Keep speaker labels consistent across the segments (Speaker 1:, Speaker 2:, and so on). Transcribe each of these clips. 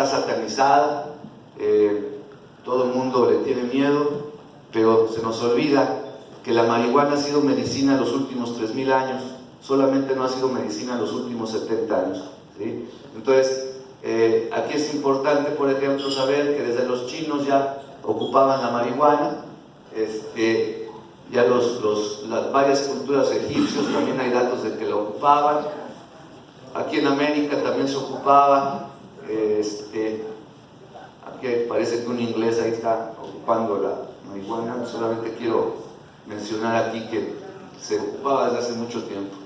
Speaker 1: está satanizada, todo el mundo le tiene miedo, pero se nos olvida que la marihuana ha sido medicina los últimos 3000 años, solamente no ha sido medicina los últimos 70 años, ¿sí? Entonces, aquí es importante, por ejemplo, saber que desde los chinos ya ocupaban la marihuana, ya las varias culturas egipcios también hay datos de que la ocupaban, aquí en América también se ocupaba, aquí parece que un inglés ahí está ocupando la marihuana, solamente quiero mencionar aquí que se ocupaba desde hace mucho tiempo.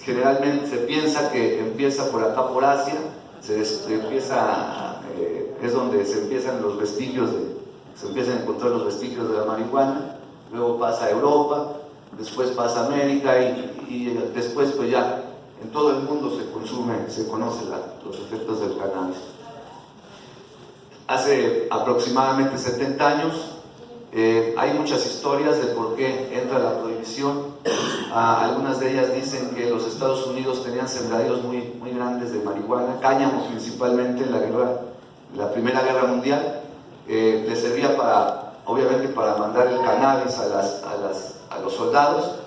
Speaker 1: Generalmente se piensa que empieza por acá por Asia, es donde se empiezan los vestigios se empiezan a encontrar los vestigios de la marihuana, luego pasa a Europa, después pasa a América y después pues ya en todo el mundo se conoce los efectos del cannabis. Hace aproximadamente 70 años hay muchas historias de por qué entra la prohibición. Algunas de ellas dicen que los Estados Unidos tenían sembradíos muy, muy grandes de marihuana, cáñamo principalmente en la Primera Guerra Mundial. Les servía obviamente para mandar el cannabis a los soldados,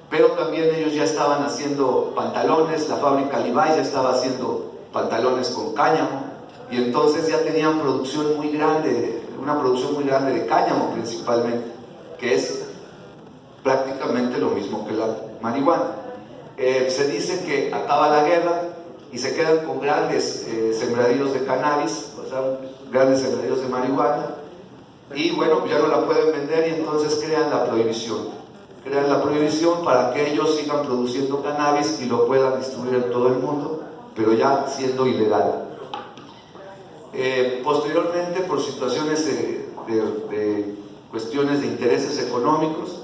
Speaker 1: pero también ellos ya estaban haciendo pantalones, la fábrica Levi's ya estaba haciendo pantalones con cáñamo, y entonces ya tenían producción muy grande, una producción muy grande de cáñamo principalmente, que es prácticamente lo mismo que la marihuana. Se dice que acaba la guerra y se quedan con grandes sembradíos de cannabis, o sea, grandes sembradíos de marihuana, y bueno, ya no la pueden vender y entonces crean la prohibición. Crean la prohibición para que ellos sigan produciendo cannabis y lo puedan distribuir en todo el mundo, pero ya siendo ilegal. Posteriormente, por situaciones de cuestiones de intereses económicos,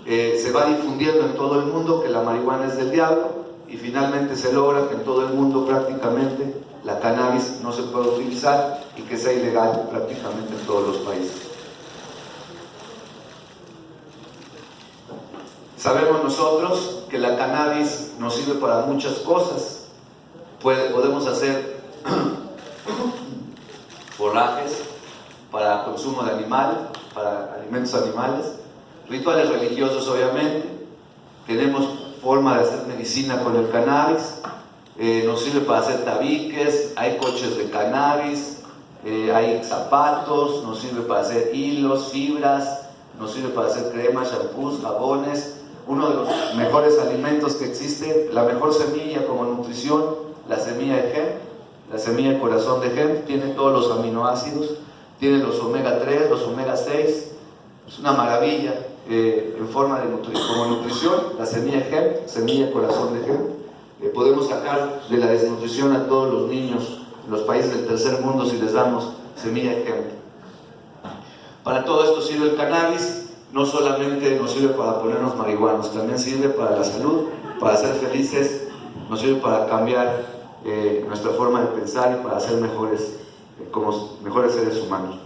Speaker 1: se va difundiendo en todo el mundo que la marihuana es del diablo y finalmente se logra que en todo el mundo prácticamente la cannabis no se puede utilizar y que sea ilegal prácticamente en todos los países. Sabemos nosotros que la cannabis nos sirve para muchas cosas. Podemos hacer forrajes para consumo de animal, para alimentos animales, rituales religiosos obviamente, tenemos forma de hacer medicina con el cannabis, nos sirve para hacer tabiques, hay coches de cannabis, hay zapatos, nos sirve para hacer hilos, fibras, nos sirve para hacer cremas, shampoos, jabones. Uno de los mejores alimentos que existe, la mejor semilla como nutrición, la semilla de hemp, la semilla de corazón de hemp, tiene todos los aminoácidos, tiene los omega 3, los omega 6, es una maravilla en forma de como nutrición, la semilla de hemp, semilla de corazón de hemp. Podemos sacar de la desnutrición a todos los niños en los países del tercer mundo si les damos semilla de hemp. Para todo esto sirve el cannabis. No solamente nos sirve para ponernos marihuanos, también sirve para la salud, para ser felices, nos sirve para cambiar nuestra forma de pensar y para ser mejores, mejores seres humanos.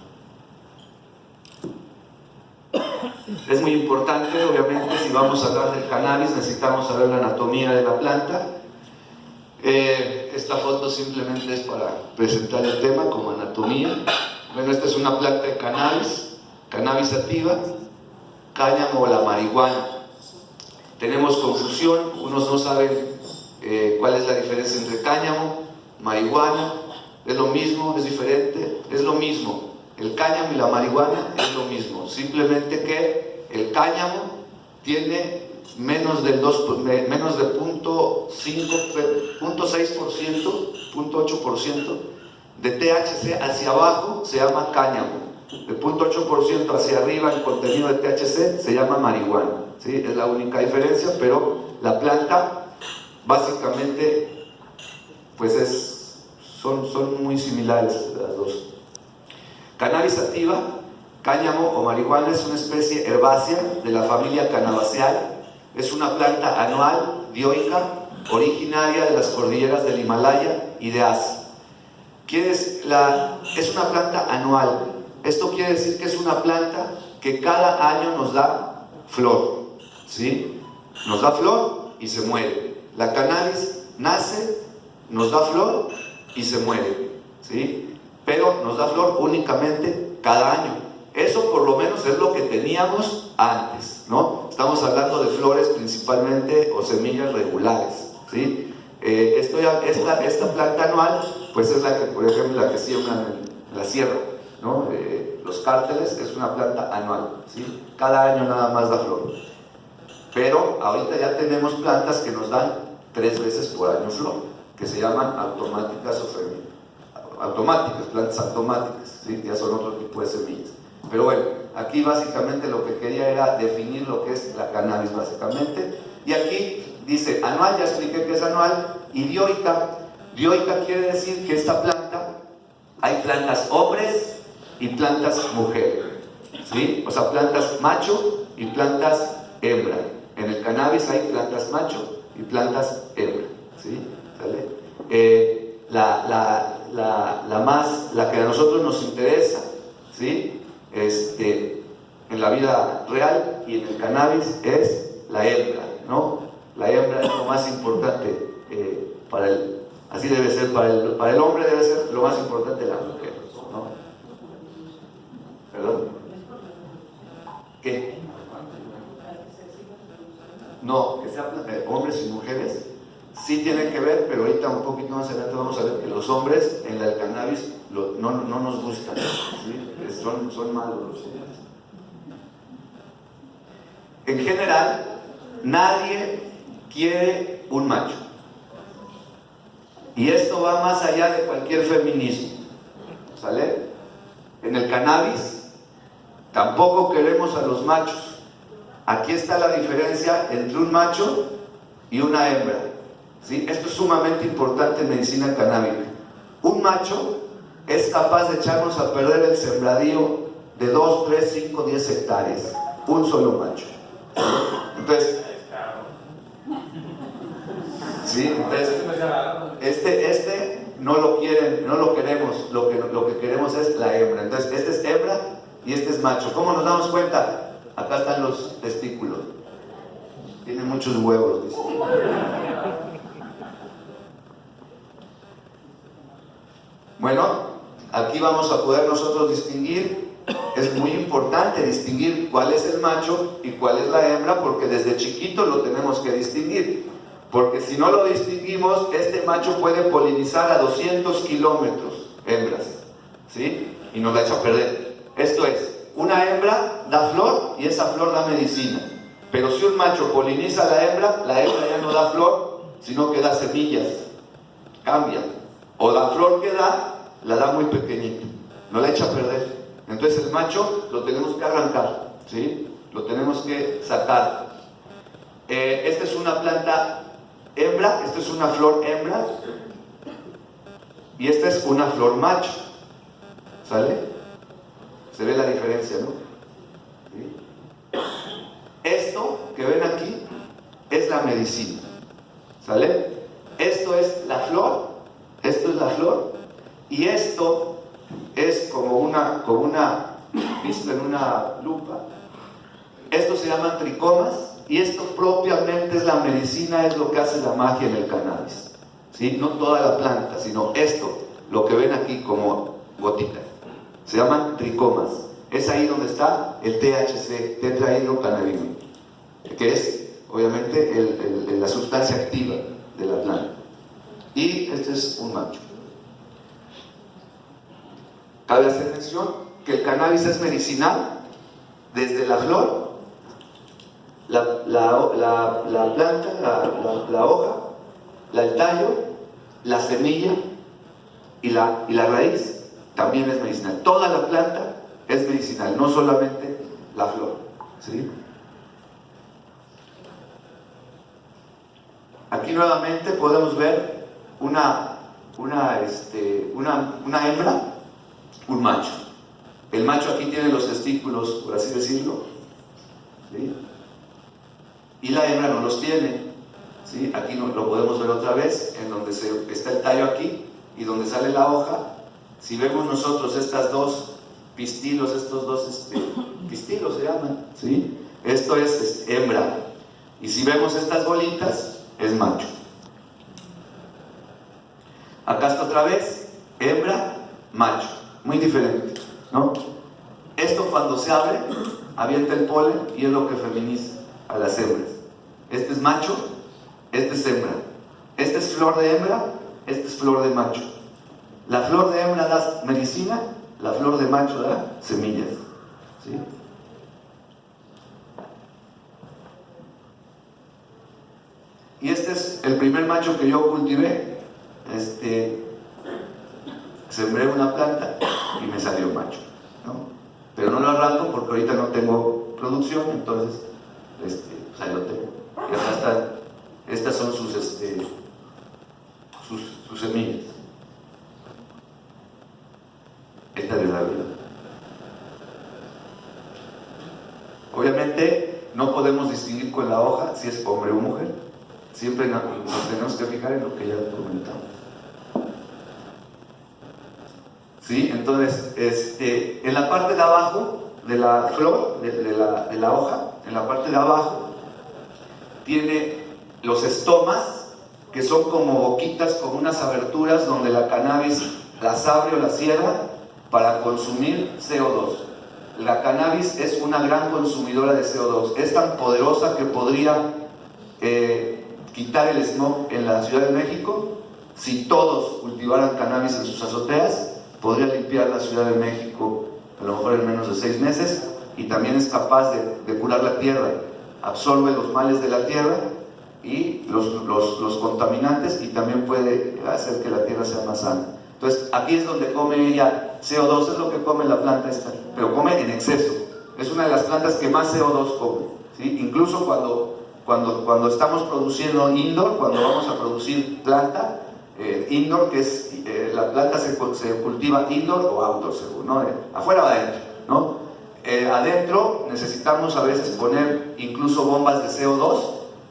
Speaker 1: Es muy importante, obviamente, si vamos a hablar del cannabis, necesitamos saber la anatomía de la planta. Esta foto simplemente es para presentar el tema como anatomía. Bueno, esta es una planta de cannabis, cannabis sativa, cáñamo o la marihuana. Tenemos confusión, unos no saben cuál es la diferencia entre cáñamo, marihuana, es lo mismo, es diferente, es lo mismo. El cáñamo y la marihuana es lo mismo, simplemente que el cáñamo tiene menos de 0.6%, 0.8% de THC hacia abajo se llama cáñamo. El 0.8% hacia arriba en contenido de THC se llama marihuana, ¿sí? Es la única diferencia, pero la planta básicamente pues son muy similares las dos. Cannabis sativa, cáñamo o marihuana, es una especie herbácea de la familia Cannabaceae. Es una planta anual, dioica, originaria de las cordilleras del Himalaya y de Asia. Es una planta anual. Esto quiere decir que es una planta que cada año nos da flor, ¿sí? Nos da flor y se muere. La cannabis nace nos da flor y se muere, ¿sí? Pero nos da flor únicamente cada año. Eso por lo menos es lo que teníamos antes, ¿no? Estamos hablando de flores principalmente o semillas regulares, ¿sí? Esta planta anual, pues es la que, por ejemplo, la que siembran en la sierra, ¿no? Los cárteles es una planta anual, ¿sí? Cada año nada más da flor. Pero ahorita ya tenemos plantas que nos dan 3 veces por año flor, que se llaman automáticas o femeninas. Automáticas, plantas automáticas, ¿sí? Ya son otro tipo de semillas. Pero bueno, aquí básicamente lo que quería era definir lo que es la cannabis básicamente. Y aquí dice anual, ya expliqué que es anual, y dioica. Dioica quiere decir que esta planta, hay plantas hombres y plantas mujeres, ¿sí? O sea, plantas macho y plantas hembra. En el cannabis hay plantas macho y plantas hembra, ¿sí? ¿Sale? La que a nosotros nos interesa, ¿sí? En la vida real y en el cannabis es la hembra, ¿no? La hembra es lo más importante así debe ser, para el hombre debe ser lo más importante la mujer, ¿no? ¿Perdón? ¿Qué? No, que sean hombres y mujeres, sí tienen que ver, pero ahorita un poquito más adelante vamos a ver que los hombres en el cannabis no nos gustan, ¿sí? Son malos los hombres. En general, nadie quiere un macho. Y esto va más allá de cualquier feminismo, ¿sale? En el cannabis tampoco queremos a los machos. Aquí está la diferencia entre un macho y una hembra, ¿sí? Esto es sumamente importante en medicina canábica. Un macho es capaz de echarnos a perder el sembradío de 2, 3, 5, 10 hectáreas. Un solo macho. Entonces, ¿sí? Entonces, no lo quieren, no lo queremos, lo que queremos es la hembra. Entonces, este es hembra y este es macho. ¿Cómo nos damos cuenta? Acá están los testículos. Tiene muchos huevos, dice. Bueno, aquí vamos a poder nosotros distinguir. Es muy importante distinguir cuál es el macho y cuál es la hembra, porque desde chiquito lo tenemos que distinguir. Porque si no lo distinguimos, este macho puede polinizar a 200 kilómetros hembras, ¿sí? Y nos la echa a perder. Esto es, una hembra da flor y esa flor da medicina. Pero si un macho poliniza a la hembra ya no da flor, sino que da semillas. Cambia. O la flor que da, la da muy pequeñita. No la echa a perder. Entonces el macho lo tenemos que arrancar, ¿sí? Lo tenemos que sacar. Esta es una planta hembra, esta es una flor hembra y esta es una flor macho, ¿sale? Se ve la diferencia, ¿no? ¿Sí? Esto que ven aquí es la medicina, ¿sale? Esto es la flor, esto es la flor y esto es como una visto en una lupa. Estos se llaman tricomas. Y esto propiamente es la medicina, es lo que hace la magia en el cannabis, ¿sí? No toda la planta, sino esto, lo que ven aquí como gotita. Se llaman tricomas. Es ahí donde está el THC, tetrahidrocannabinol, que es obviamente la sustancia activa de la planta. Y este es un macho. Cabe hacer mención que el cannabis es medicinal desde la flor, la planta, la hoja, el tallo, la semilla y la raíz también es medicinal. Toda la planta es medicinal, no solamente la flor, ¿sí? Aquí nuevamente podemos ver una hembra, un macho. El macho aquí tiene los testículos, por así decirlo, ¿sí? Y la hembra no los tiene, ¿sí? Aquí lo podemos ver otra vez, en donde está el tallo aquí y donde sale la hoja. Si vemos nosotros estas dos pistilos, pistilos se llaman, ¿sí? Esto es hembra. Y si vemos estas bolitas, es macho. Acá está otra vez, hembra, macho, muy diferente, ¿no? Esto cuando se abre, avienta el polen y es lo que feminiza a las hembras. Este es macho, este es hembra. Este es flor de hembra, este es flor de macho. La flor de hembra da medicina, la flor de macho da semillas, ¿sí? Y este es el primer macho que yo cultivé. Sembré una planta y me salió macho, ¿no? Pero no lo arranco porque ahorita no tengo producción, entonces pues ahí lo tengo. Y acá están, estas son sus semillas. Esta es la vida. Obviamente no podemos distinguir con la hoja si es hombre o mujer. Siempre nos tenemos que fijar en lo que ya comentamos. ¿Sí? Entonces, en la parte de abajo de la flor, de la hoja, en la parte de abajo, tiene los estomas, que son como boquitas, como unas aberturas donde la cannabis las abre o las cierra para consumir CO2. La cannabis es una gran consumidora de CO2. Es tan poderosa que podría quitar el smog en la Ciudad de México. Si todos cultivaran cannabis en sus azoteas, podría limpiar la Ciudad de México a lo mejor en menos de 6 meses, y también es capaz de curar la tierra, absorbe los males de la tierra y los contaminantes, y también puede hacer que la tierra sea más sana. Entonces aquí es donde come ella CO2, es lo que come la planta esta, pero come en exceso. Es una de las plantas que más CO2 come, ¿sí? Incluso cuando estamos produciendo indoor, cuando vamos a producir planta, indoor, que es la planta se cultiva indoor o outdoor, según, ¿no? Afuera o adentro, ¿no? Adentro necesitamos a veces poner incluso bombas de CO2,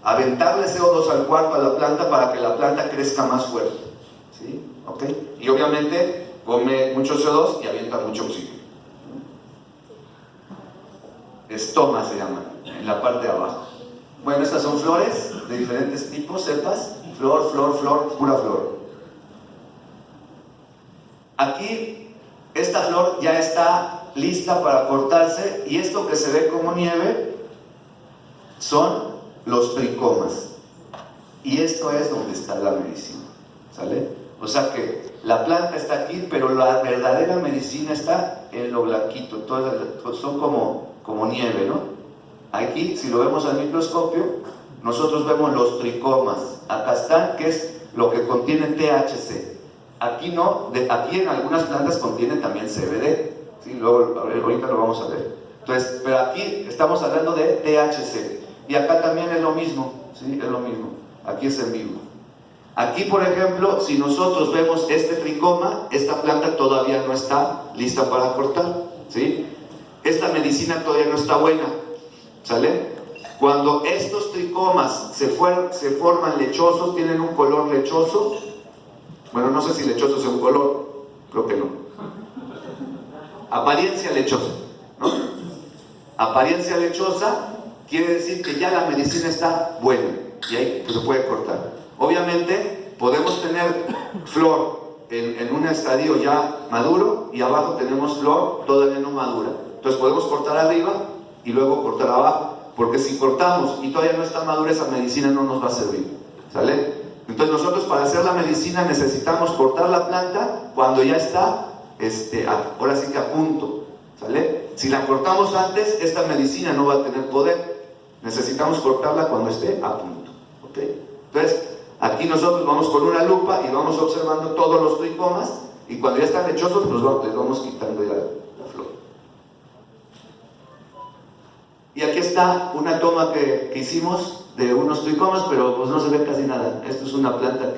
Speaker 1: aventarle CO2 al cuarto a la planta para que la planta crezca más fuerte, ¿sí? ¿Ok? Y obviamente come mucho CO2 y avienta mucho oxígeno. Estoma se llama, en la parte de abajo. Bueno, estas son flores de diferentes tipos, cepas. Flor, flor, flor, pura flor. Aquí, esta flor ya está lista para cortarse, y esto que se ve como nieve son los tricomas. Y esto es donde está la medicina, ¿sale? O sea que la planta está aquí, pero la verdadera medicina está en lo blanquito. Todas son como nieve, ¿no? Aquí, si lo vemos al microscopio, nosotros vemos los tricomas. Acá están, que es lo que contiene THC. Aquí no, aquí en algunas plantas contiene también CBD, ¿sí? Luego, ahorita lo vamos a ver. Entonces, pero aquí estamos hablando de THC. Y acá también es lo mismo, ¿sí? Es lo mismo. Aquí es en vivo. Aquí, por ejemplo, si nosotros vemos este tricoma, esta planta todavía no está lista para cortar, ¿sí? Esta medicina todavía no está buena, ¿sale? Cuando estos tricomas se forman lechosos, tienen un color lechoso. Bueno, no sé si lechoso es un color, creo que no. Apariencia lechosa, ¿no? Apariencia lechosa quiere decir que ya la medicina está buena y ahí pues, se puede cortar. Obviamente podemos tener flor en un estadio ya maduro, y abajo tenemos flor todavía no madura. Entonces podemos cortar arriba y luego cortar abajo, porque si cortamos y todavía no está madura, esa medicina no nos va a servir, ¿sale? Entonces nosotros para hacer la medicina necesitamos cortar la planta cuando ya está, ahora sí que a punto, ¿sale? Si la cortamos antes, esta medicina no va a tener poder. Necesitamos cortarla cuando esté a punto, ¿ok? Entonces, aquí nosotros vamos con una lupa y vamos observando todos los tricomas, y cuando ya están lechosos, les vamos quitando ya la flor. Y aquí está una toma que hicimos de unos tricomas, pero pues no se ve casi nada. Esto es una planta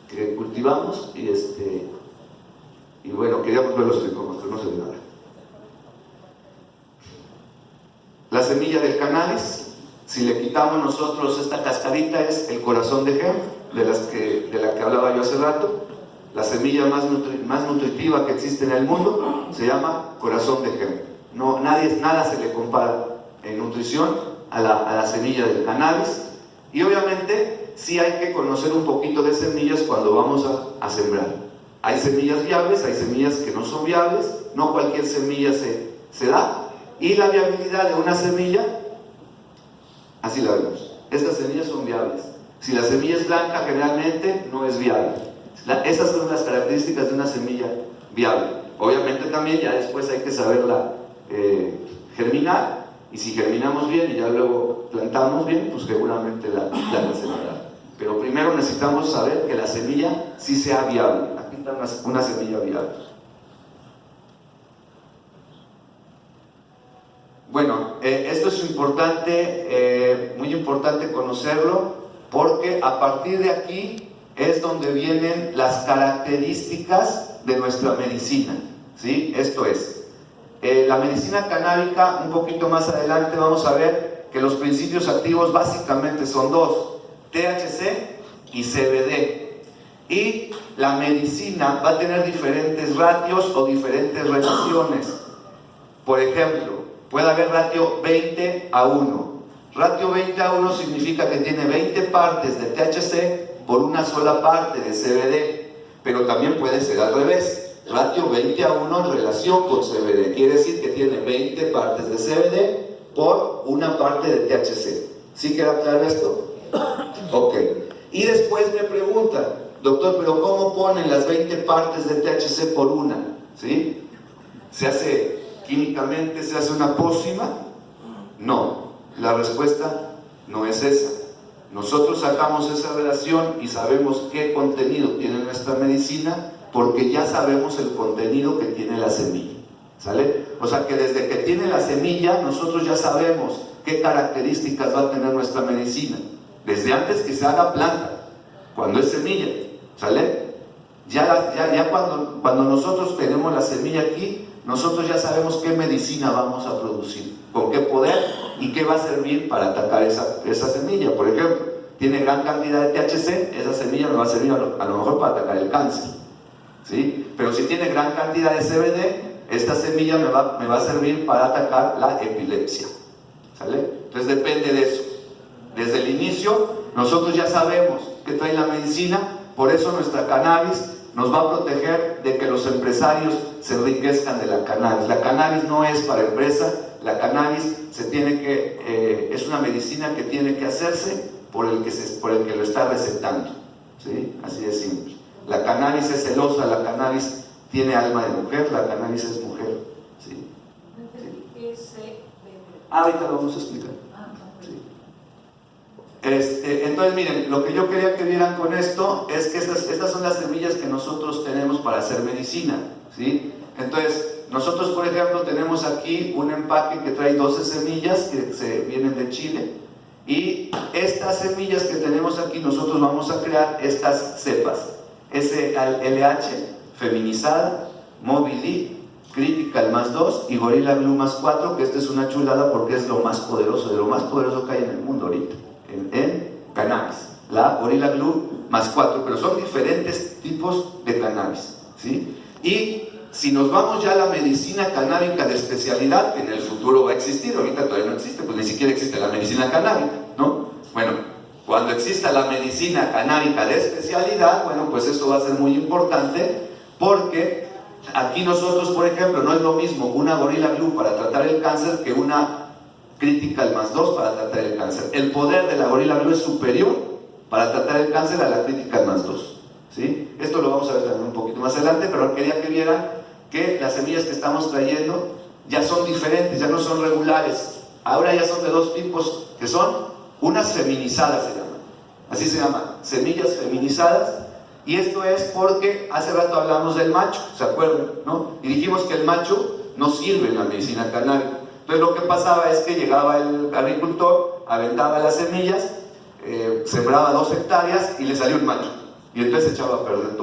Speaker 1: que cultivamos y bueno, queríamos ver los tricomas, pero no se ve nada. La semilla del cannabis, si le quitamos nosotros esta cascarita, es el corazón de hemp, de la que hablaba yo hace rato. La semilla más nutritiva que existe en el mundo se llama corazón de hemp. No, nada se le compara en nutrición a la semilla del cannabis. Y obviamente sí hay que conocer un poquito de semillas cuando vamos a sembrar. Hay semillas viables, hay semillas que no son viables, no cualquier semilla se da. Y la viabilidad de una semilla, así la vemos. Estas semillas son viables. Si la semilla es blanca, generalmente no es viable. Esas son las características de una semilla viable. Obviamente también ya después hay que saberla germinar, y si germinamos bien y ya luego plantamos bien, pues seguramente la sembrará. Pero primero necesitamos saber que la semilla sí sea viable. Aquí está una semilla viable. Bueno, esto es importante, muy importante conocerlo, porque a partir de aquí es donde vienen las características de nuestra medicina, ¿sí? Esto es, la medicina canábica, un poquito más adelante vamos a ver que los principios activos básicamente son dos: THC y CBD. Y la medicina va a tener diferentes ratios o diferentes relaciones. Por ejemplo, puede haber ratio 20:1. Ratio 20:1 significa que tiene 20 partes de THC por una sola parte de CBD, pero también puede ser al revés. Ratio 20:1 en relación con CBD, quiere decir que tiene 20 partes de CBD por una parte de THC. ¿Sí queda claro esto? Ok. Y después me preguntan, doctor, ¿pero cómo ponen las 20 partes de THC por una? ¿Sí? ¿Se hace químicamente, se hace una pócima? No, la respuesta no es esa. Nosotros sacamos esa relación y sabemos qué contenido tiene nuestra medicina porque ya sabemos el contenido que tiene la semilla, ¿sale? O sea que desde que tiene la semilla nosotros ya sabemos qué características va a tener nuestra medicina, desde antes que se haga planta, cuando es semilla, ¿sale? Ya cuando nosotros tenemos la semilla aquí, nosotros ya sabemos qué medicina vamos a producir, con qué poder y qué va a servir para atacar esa semilla. Por ejemplo, tiene gran cantidad de THC, esa semilla me va a servir a lo mejor para atacar el cáncer, ¿sí? Pero si tiene gran cantidad de CBD, esta semilla me va a servir para atacar la epilepsia, ¿sale? Entonces depende de eso. Desde el inicio nosotros ya sabemos qué trae la medicina, por eso nuestra cannabis nos va a proteger de que los empresarios se enriquezcan de la cannabis. La cannabis no es para empresa, la cannabis es una medicina que tiene que hacerse por el que lo está recetando, ¿sí? Así de simple. La cannabis es celosa, la cannabis tiene alma de mujer, la cannabis es mujer, ¿sí? ¿Sí? Ahorita lo vamos a explicar. ¿Sí? Entonces miren, lo que yo quería que vieran con esto es que estas son las semillas que nosotros tenemos para hacer medicina, ¿sí? Entonces nosotros, por ejemplo, tenemos aquí un empaque que trae 12 semillas que vienen de Chile, y estas semillas que tenemos aquí nosotros vamos a crear estas cepas: SLH feminizada, Moby Lee, Critical +2 y Gorilla Glue +4, que esta es una chulada porque es lo más poderoso, de lo más poderoso que hay en el mundo ahorita en cannabis, la Gorilla Glue +4, pero son diferentes tipos de cannabis, ¿sí? Y si nos vamos ya a la medicina canábica de especialidad, que en el futuro va a existir, ahorita todavía no existe, pues ni siquiera existe la medicina canábica, ¿no? Bueno, cuando exista la medicina canábica de especialidad, bueno, pues esto va a ser muy importante, porque aquí nosotros, por ejemplo, no es lo mismo una Gorilla Glue para tratar el cáncer que una Critical +2 para tratar el cáncer. El poder de la Gorilla Glue es superior para tratar el cáncer a la Critical +2, ¿sí? Esto lo vamos a ver también un poquito más adelante, pero quería que vieran que las semillas que estamos trayendo ya son diferentes, ya no son regulares. Ahora ya son de dos tipos, que son unas feminizadas, se llaman. Así se llaman, semillas feminizadas. Y esto es porque hace rato hablamos del macho, ¿se acuerdan? ¿No? Y dijimos que el macho no sirve en la medicina canábica. Entonces lo que pasaba es que llegaba el agricultor, aventaba las semillas, sembraba 2 hectáreas y le salió un macho. Y entonces echaba a perder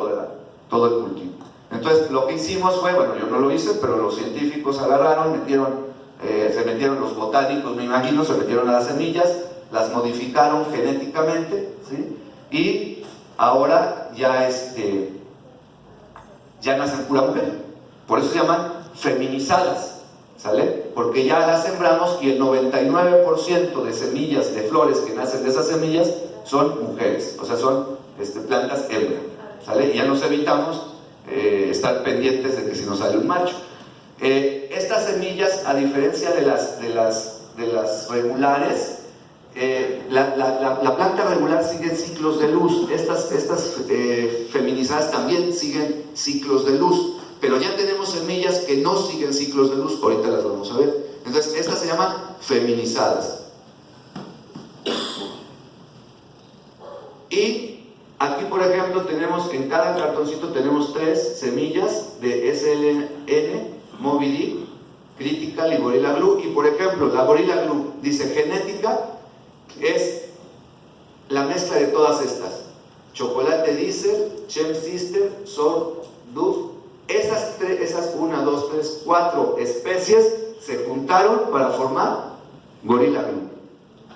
Speaker 1: todo el cultivo. Entonces lo que hicimos fue, bueno, yo no lo hice, pero los científicos agarraron, se metieron los botánicos, me imagino, se metieron a las semillas, las modificaron genéticamente, ¿sí? Y ahora ya nacen pura mujer. Por eso se llaman feminizadas, ¿sale? Porque ya las sembramos y el 99% de semillas, de flores que nacen de esas semillas, son mujeres, o sea, son plantas hembra, ¿sale? Y ya nos evitamos estar pendientes de que si nos sale un macho. Estas semillas, a diferencia de las regulares, la planta regular sigue ciclos de luz. Estas feminizadas también siguen ciclos de luz, pero ya tenemos semillas que no siguen ciclos de luz, ahorita las vamos a ver. Entonces estas se llaman feminizadas. Y aquí, por ejemplo, tenemos en cada cartoncito tenemos 3 semillas de SLN, Moby Dick, Critical y Gorilla Glue. Y por ejemplo, la Gorilla Glue dice genética es la mezcla de todas estas: chocolate diesel, Chem Sister, Sour Dove. Esas 1, 2, 3, 4 especies se juntaron para formar Gorilla Glue.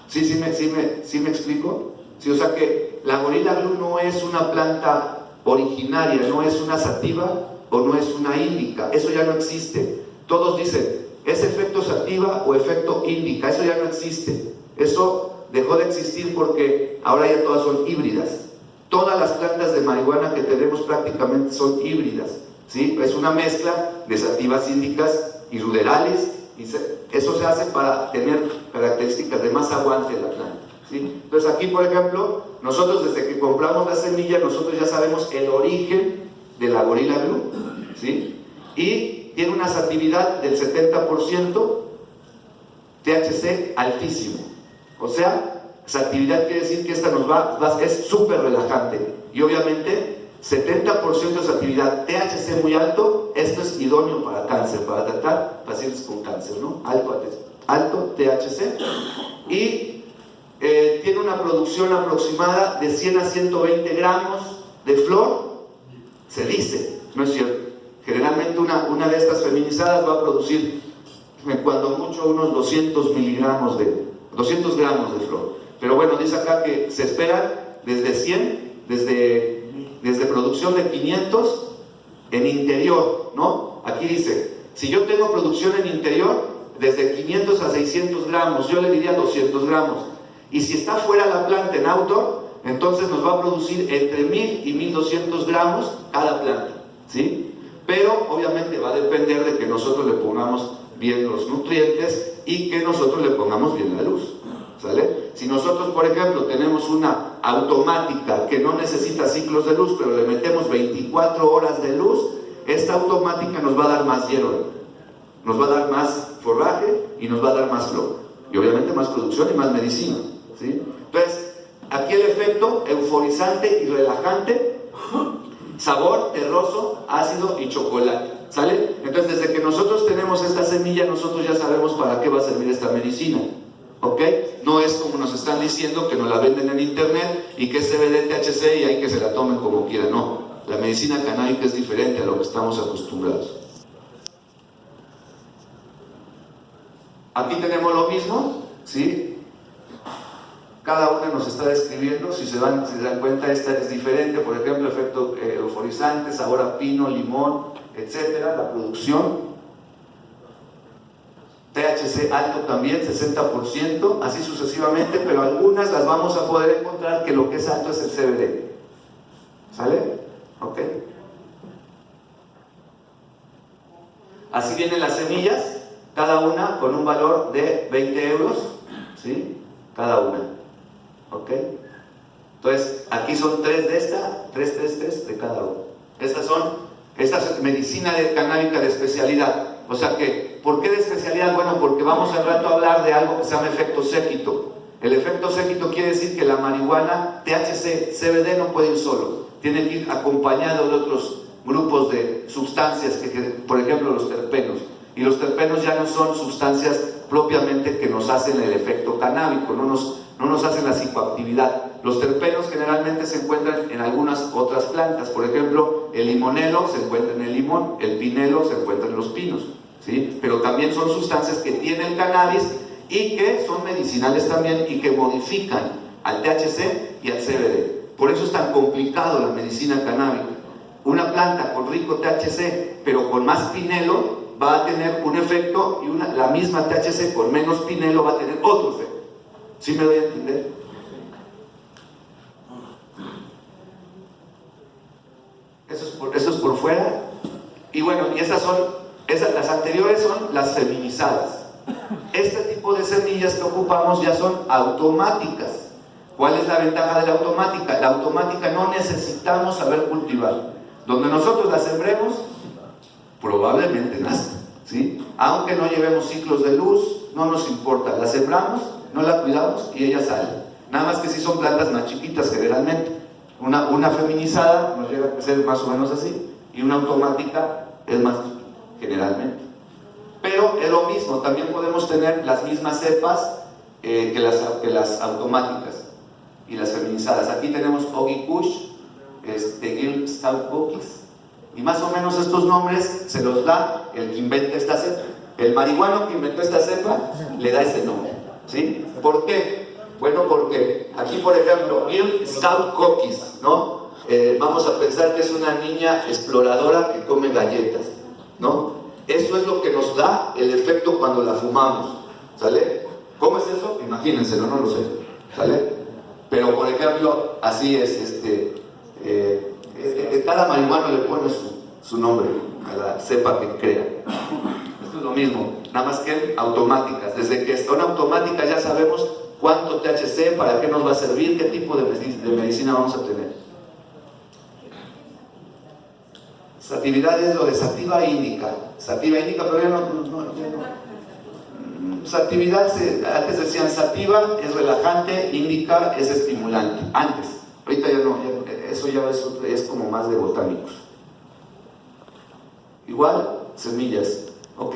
Speaker 1: ¿Sí me explico? Sí, o sea que la Gorilla Glue no es una planta originaria, no es una sativa o no es una índica, eso ya no existe. Todos dicen, ¿es efecto sativa o efecto índica? Eso ya no existe. Eso dejó de existir porque ahora ya todas son híbridas. Todas las plantas de marihuana que tenemos prácticamente son híbridas, ¿sí? Es una mezcla de sativas, índicas y ruderales, y eso se hace para tener características de más aguante de la planta, ¿sí? Entonces aquí, por ejemplo, nosotros desde que compramos la semilla, nosotros ya sabemos el origen de la Gorilla Glue, ¿sí? Y tiene una satividad del 70%, THC altísimo. O sea, satividad quiere decir que esta es súper relajante. Y obviamente, 70% de satividad, THC muy alto, esto es idóneo para cáncer, para tratar pacientes con cáncer, ¿no? Alto THC. Y tiene una producción aproximada de 100 a 120 gramos de flor, se dice, no es cierto. Generalmente una de estas feminizadas va a producir, cuando mucho, unos 200 gramos de flor. Pero bueno, dice acá que se esperan desde 100, desde producción de 500 en interior, ¿no? Aquí dice, si yo tengo producción en interior, desde 500 a 600 gramos, yo le diría 200 gramos. Y si está fuera la planta en outdoor, entonces nos va a producir entre 1000 y 1200 gramos cada planta, ¿sí? Pero obviamente va a depender de que nosotros le pongamos bien los nutrientes y que nosotros le pongamos bien la luz, ¿sale? Si nosotros, por ejemplo, tenemos una automática que no necesita ciclos de luz, pero le metemos 24 horas de luz, esta automática nos va a dar más hierro, nos va a dar más forraje y nos va a dar más flor, y obviamente más producción y más medicina, ¿sí? Entonces, aquí el efecto euforizante y relajante, sabor terroso, ácido y chocolate, ¿sale? Entonces, desde que nosotros tenemos esta semilla, nosotros ya sabemos para qué va a servir esta medicina, ¿ok? No es como nos están diciendo que nos la venden en internet y que es CBD, THC y hay que se la tomen como quieran. No, la medicina canábica es diferente a lo que estamos acostumbrados. Aquí tenemos lo mismo, ¿sí? Cada una nos está describiendo, si se dan cuenta, esta es diferente, por ejemplo, efecto euforizante, sabor a pino, limón, etcétera, la producción. THC alto también, 60%, así sucesivamente, pero algunas las vamos a poder encontrar que lo que es alto es el CBD. ¿Sale? Ok. Así vienen las semillas, cada una con un valor de 20 euros, ¿sí? Cada una. ¿Ok? Entonces, aquí son 3 de esta, 3 de cada una. Esta es medicina canábica de especialidad. O sea que, ¿por qué de especialidad? Bueno, porque vamos al rato a hablar de algo que se llama efecto séquito. El efecto séquito quiere decir que la marihuana, THC, CBD no puede ir solo. Tiene que ir acompañado de otros grupos de sustancias, por ejemplo los terpenos. Y los terpenos ya no son sustancias propiamente que nos hacen el efecto canábico, no nos hacen la psicoactividad. Los terpenos generalmente se encuentran en algunas otras plantas. Por ejemplo, el limonelo se encuentra en el limón, el pinelo se encuentra en los pinos, ¿sí? Pero también son sustancias que tiene el cannabis y que son medicinales también y que modifican al THC y al CBD. Por eso es tan complicado la medicina canábica. Una planta con rico THC pero con más pinelo va a tener un efecto y la misma THC con menos pinelo va a tener otro efecto. ¿Sí me doy a entender? bueno, y las anteriores son las feminizadas. Este tipo de semillas que ocupamos ya son automáticas. ¿Cuál es la ventaja de la automática? La automática no necesitamos saber cultivar. Donde nosotros la sembremos, probablemente nazca, ¿sí? Aunque no llevemos ciclos de luz, no nos importa. La sembramos, no la cuidamos y ella sale. Nada más que si son plantas más chiquitas generalmente. Una feminizada nos llega a crecer más o menos así, y una automática es más generalmente. Pero es lo mismo, también podemos tener las mismas cepas que las automáticas y las feminizadas. Aquí tenemos Ogi Kush, Gil Stout Cookies, y más o menos estos nombres se los da el que inventa esta cepa. El marihuano que inventó esta cepa le da ese nombre, ¿sí? ¿Por qué? Bueno, porque aquí, por ejemplo, Gil Stout Cookies, ¿no? Vamos a pensar que es una niña exploradora que come galletas, ¿no? Eso es lo que nos da el efecto cuando la fumamos, ¿sale? ¿Cómo es eso? Imagínenselo, no lo sé, ¿sale? Pero, por ejemplo, así es, cada marihuano le pone su nombre a la cepa que crea. Esto es lo mismo, nada más que automáticas. Desde que son automáticas ya sabemos cuánto THC, para qué nos va a servir, qué tipo de medicina vamos a tener. Satividad es lo de sativa índica. Sativa índica, pero ya no. Satividad, antes decían sativa es relajante, índica es estimulante. Antes, ahorita ya no, eso ya es como más de botánicos. Igual, semillas. Ok.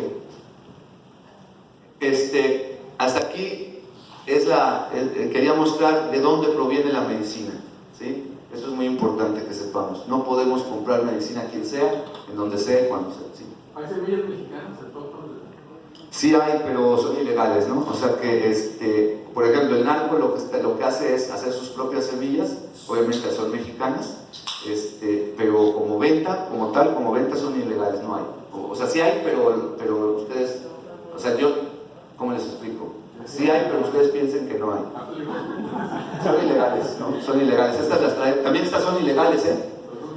Speaker 1: Hasta aquí quería mostrar de dónde proviene la medicina, ¿sí? Eso es muy importante que sepamos. No podemos comprar medicina quien sea, en donde sea, cuando sea, ¿sí?
Speaker 2: ¿Hay semillas mexicanas?
Speaker 1: Sí hay, pero son ilegales, ¿no? O sea que, por ejemplo, el narco lo que hace es hacer sus propias semillas, obviamente son mexicanas, pero como venta son ilegales, no hay. O sea, sí hay, pero ustedes, o sea, ¿cómo les explico? Sí hay, pero ustedes piensen que no hay. Son ilegales, ¿no? Son ilegales. Estas las traen, también estas son ilegales, ¿eh?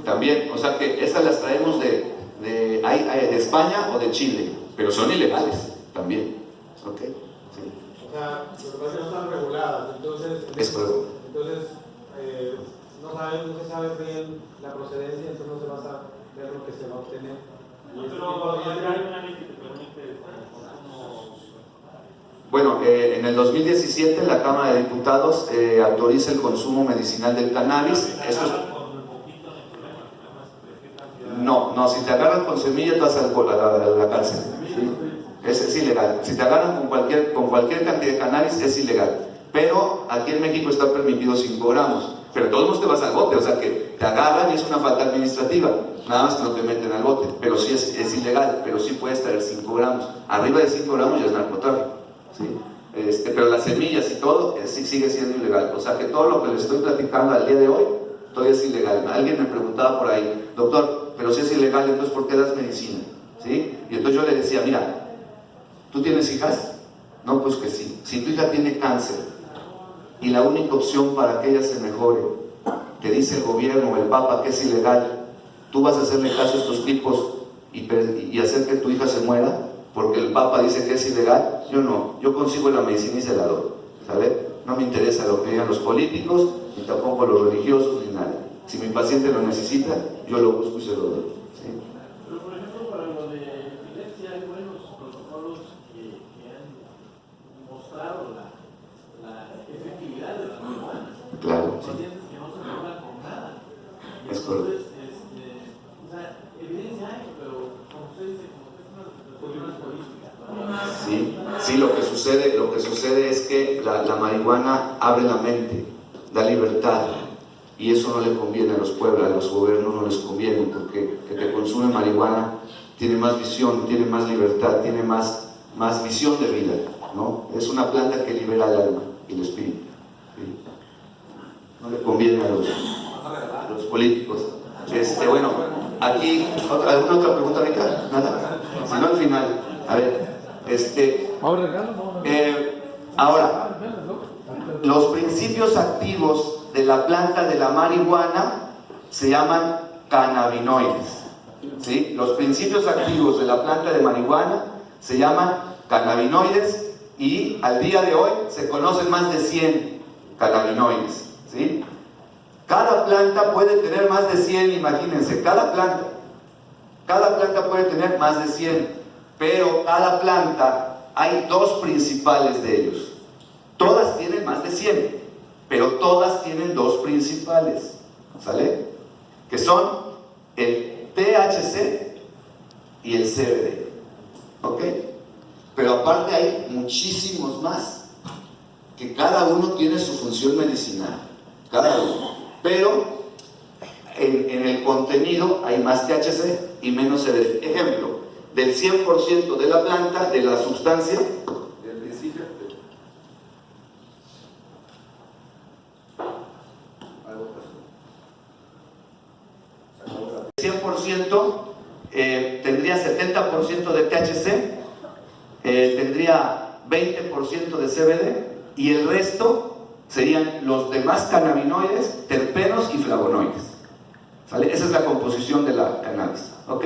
Speaker 1: También, o sea que estas las traemos de España o de Chile, pero son ilegales también, ¿ok? Sí.
Speaker 2: O sea, no están reguladas, entonces no se sabe bien la procedencia, entonces no se va a saber lo que se va a obtener.
Speaker 1: Bueno, en el 2017 la Cámara de Diputados autoriza el consumo medicinal del cannabis. Esto es... No, si te agarran con semilla te vas a la cárcel, ¿sí? Es ilegal. Si te agarran con cualquier cantidad de cannabis es ilegal. Pero aquí en México está permitido 5 gramos. Pero todos modos te vas al bote, o sea que te agarran y es una falta administrativa. Nada más que no te meten al bote. Pero sí es ilegal, pero sí puedes traer 5 gramos. Arriba de 5 gramos ya es narcotráfico, ¿sí? Pero las semillas y todo sí sigue siendo ilegal. O sea que todo lo que les estoy platicando al día de hoy todavía es ilegal. Alguien me preguntaba por ahí, doctor, pero si es ilegal, entonces ¿por qué das medicina? ¿Sí? Y entonces yo le decía, mira, ¿tú tienes hijas? No, pues que sí. Si tu hija tiene cáncer y la única opción para que ella se mejore, te dice el gobierno o el Papa que es ilegal, ¿tú vas a hacerle caso a estos tipos y hacer que tu hija se muera? Porque el Papa dice que es ilegal. Yo no, yo consigo la medicina y se la doy, ¿sale? No me interesa lo que digan los políticos, ni tampoco los religiosos, ni nada. Si mi paciente lo necesita, yo lo busco y se lo doy, ¿sí?
Speaker 3: Pero por ejemplo, para lo de epilepsia hay buenos protocolos que han mostrado la efectividad de la marihuana.
Speaker 1: Claro, sí.
Speaker 3: Pacientes que no se drogan con nada.
Speaker 1: Es correcto.
Speaker 3: O sea, evidencia hay, pero como usted dice, como que es una cuestión política, ¿no?
Speaker 1: Sí, lo que sucede es que la marihuana abre la mente, da libertad, y eso no le conviene a los pueblos, a los gobiernos no les conviene, porque el que consume marihuana tiene más visión, tiene más libertad, tiene más visión de vida, ¿no? Es una planta que libera el alma y el espíritu, ¿sí? No le conviene a los políticos. Bueno, aquí, ¿alguna otra pregunta ahorita? ¿Nada? Si no, al final. A ver, ahora, los principios activos de la planta de la marihuana se llaman cannabinoides. ¿sí? Los principios activos de la planta de marihuana se llaman cannabinoides y al día de hoy se conocen más de 100 cannabinoides, ¿sí? Cada planta puede tener más de 100, imagínense, cada planta puede tener más de 100, pero cada planta hay dos principales de ellos. Todas tienen más de 100, pero todas tienen dos principales, ¿sale? Que son el THC y el CBD, ¿ok? Pero aparte hay muchísimos más, que cada uno tiene su función medicinal, cada uno. Pero en el contenido hay más THC y menos CBD. Ejemplo, del 100% de la planta, de la sustancia, del principio, 100% tendría 70% de THC, tendría 20% de CBD y el resto serían los demás cannabinoides, terpenos y flavonoides, ¿sale? Esa es la composición de la cannabis, ¿ok?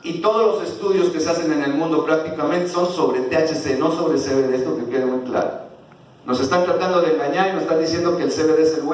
Speaker 1: Y todos los estudios que se hacen en el mundo prácticamente son sobre THC, no sobre CBD, esto que quede muy claro. Nos están tratando de engañar y nos están diciendo que el CBD es el bueno.